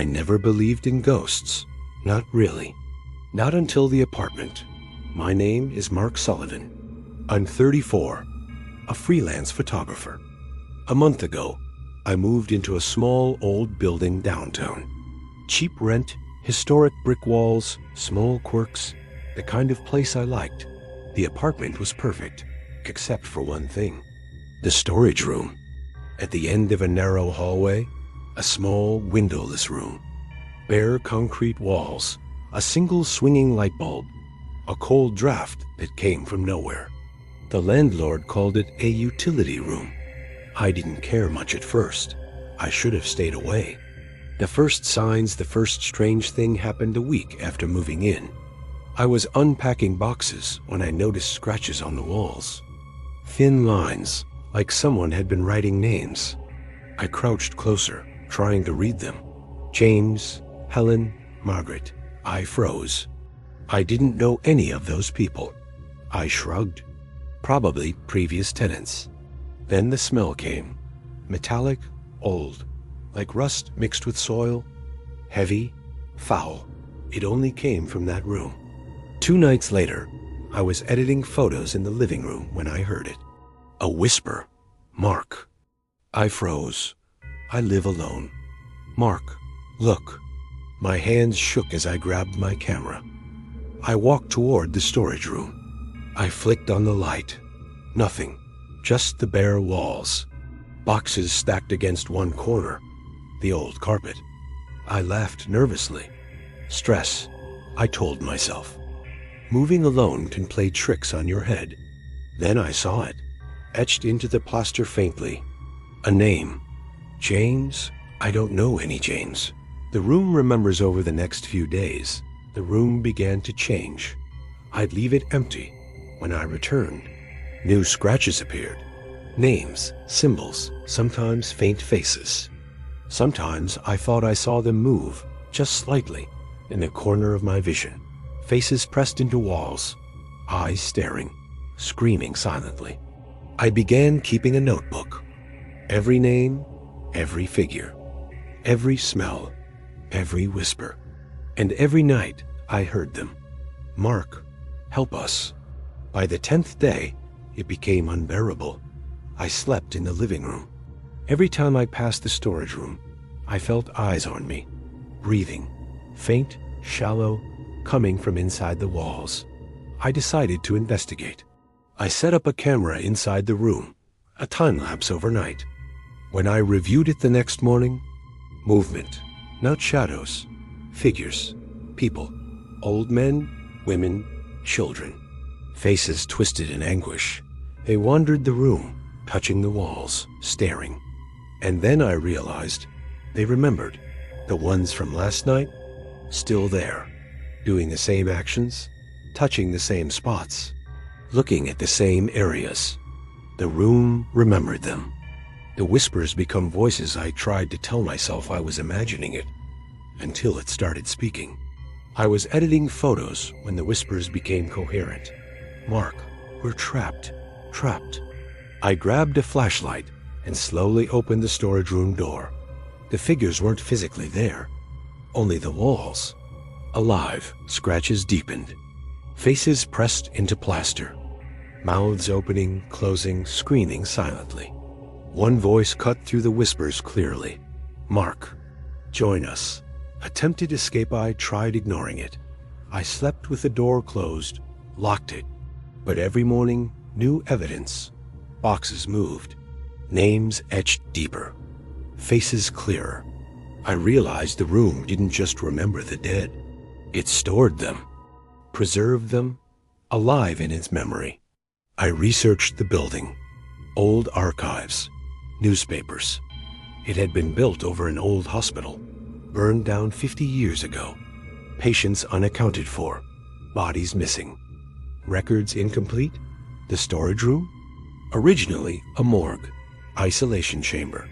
I never believed in ghosts. Not really. Not until the apartment. My name is Mark Sullivan. I'm 34, a freelance photographer. A month ago, I moved into a small old building downtown. Cheap rent, historic brick walls, small quirks, the kind of place I liked. The apartment was perfect, except for one thing. The storage room. At the end of a narrow hallway, a small windowless room. Bare concrete walls, a single swinging light bulb, a cold draft that came from nowhere. The landlord called it a utility room. I didn't care much at first. I should have stayed away. The first strange thing happened a week after moving in. I was unpacking boxes when I noticed scratches on the walls. Thin lines, like someone had been writing names. I crouched closer, trying to read them. James, Helen, Margaret. I froze. I didn't know any of those people. I shrugged. Probably previous tenants. Then the smell came. Metallic, old, like rust mixed with soil. Heavy, foul. It only came from that room. 2 nights later, I was editing photos in the living room when I heard it. A whisper. Mark. I froze. I live alone. Mark, look. My hands shook as I grabbed my camera. I walked toward the storage room. I flicked on the light. Nothing. Just the bare walls. Boxes stacked against one corner. The old carpet. I laughed nervously. Stress, I told myself. Moving alone can play tricks on your head. Then I saw it, etched into the plaster faintly. A name. James? I don't know any James. The room remembers over the next few days. The room began to change. I'd leave it empty. When I returned, new scratches appeared. Names, symbols, sometimes faint faces. Sometimes I thought I saw them move, just slightly, in the corner of my vision. Faces pressed into walls, eyes staring, screaming silently. I began keeping a notebook. Every name, every figure, every smell, every whisper. And every night I heard them. Mark, help us. By the 10th day, it became unbearable. I slept in the living room. Every time I passed the storage room, I felt eyes on me, breathing, faint, shallow, coming from inside the walls. I decided to investigate. I set up a camera inside the room, a time-lapse overnight. When I reviewed it the next morning, movement, not shadows, figures, people, old men, women, children, faces twisted in anguish. They wandered the room, touching the walls, staring. And then I realized they remembered. The ones from last night, still there, doing the same actions, touching the same spots, looking at the same areas. The room remembered them. The whispers become voices. I tried to tell myself I was imagining it, until it started speaking. I was editing photos when the whispers became coherent. Mark, we're trapped. Trapped. I grabbed a flashlight and slowly opened the storage room door. The figures weren't physically there, only the walls. Alive, scratches deepened. Faces pressed into plaster. Mouths opening, closing, screaming silently. One voice cut through the whispers clearly. Mark, join us. Attempted escape. I tried ignoring it. I slept with the door closed, locked it. But every morning, new evidence. Boxes moved. Names etched deeper. Faces clearer. I realized the room didn't just remember the dead. It stored them, preserved them, alive in its memory. I researched the building. Old archives, newspapers. It had been built over an old hospital, burned down 50 years ago. Patients unaccounted for, bodies missing. Records incomplete. The storage room? Originally a morgue, isolation chamber,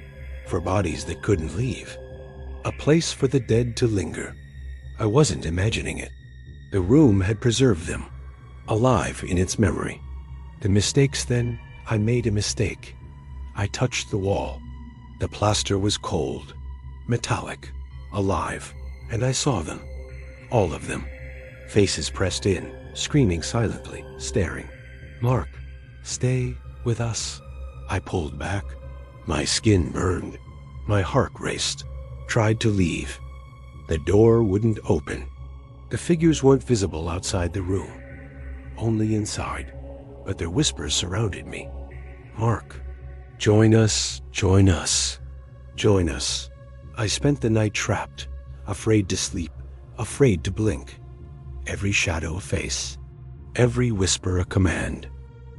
for bodies that couldn't leave. A place for the dead to linger. I wasn't imagining it. The room had preserved them, alive in its memory. The mistakes then, I made a mistake. I touched the wall. The plaster was cold, metallic, alive, and I saw them. All of them. Faces pressed in, screaming silently, staring. "Mark, stay with us." I pulled back. My skin burned. My heart raced. Tried to leave. The door wouldn't open. The figures weren't visible outside the room, only inside, but their whispers surrounded me. "Mark, join us, join us, join us." I spent the night trapped, afraid to sleep, afraid to blink. Every shadow a face, every whisper a command.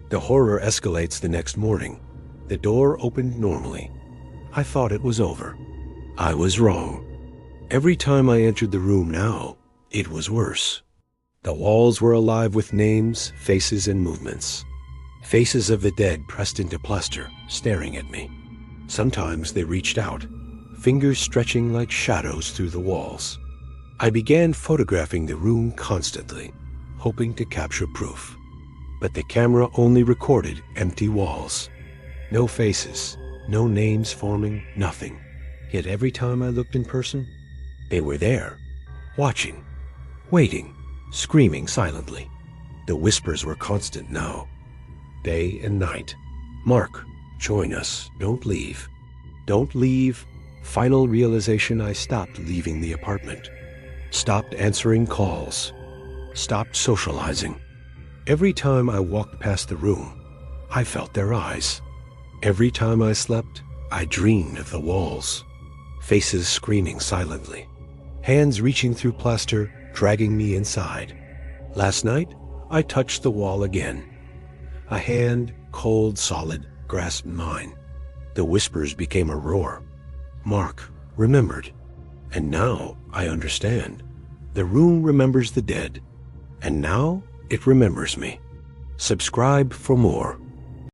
The horror escalates the next morning. The door opened normally. I thought it was over. I was wrong. Every time I entered the room now, it was worse. The walls were alive with names, faces, and movements. Faces of the dead pressed into plaster, staring at me. Sometimes they reached out, fingers stretching like shadows through the walls. I began photographing the room constantly, hoping to capture proof. But the camera only recorded empty walls. No faces, no names forming, nothing. Yet every time I looked in person, they were there, watching, waiting, screaming silently. The whispers were constant now, day and night. "Mark, join us, don't leave. Don't leave." Final realization, I stopped leaving the apartment. Stopped answering calls. Stopped socializing. Every time I walked past the room, I felt their eyes. Every time I slept, I dreamed of the walls. Faces screaming silently. Hands reaching through plaster, dragging me inside. Last night, I touched the wall again. A hand, cold, solid, grasped mine. The whispers became a roar. Mark remembered. And now I understand. The room remembers the dead. And now it remembers me. Subscribe for more.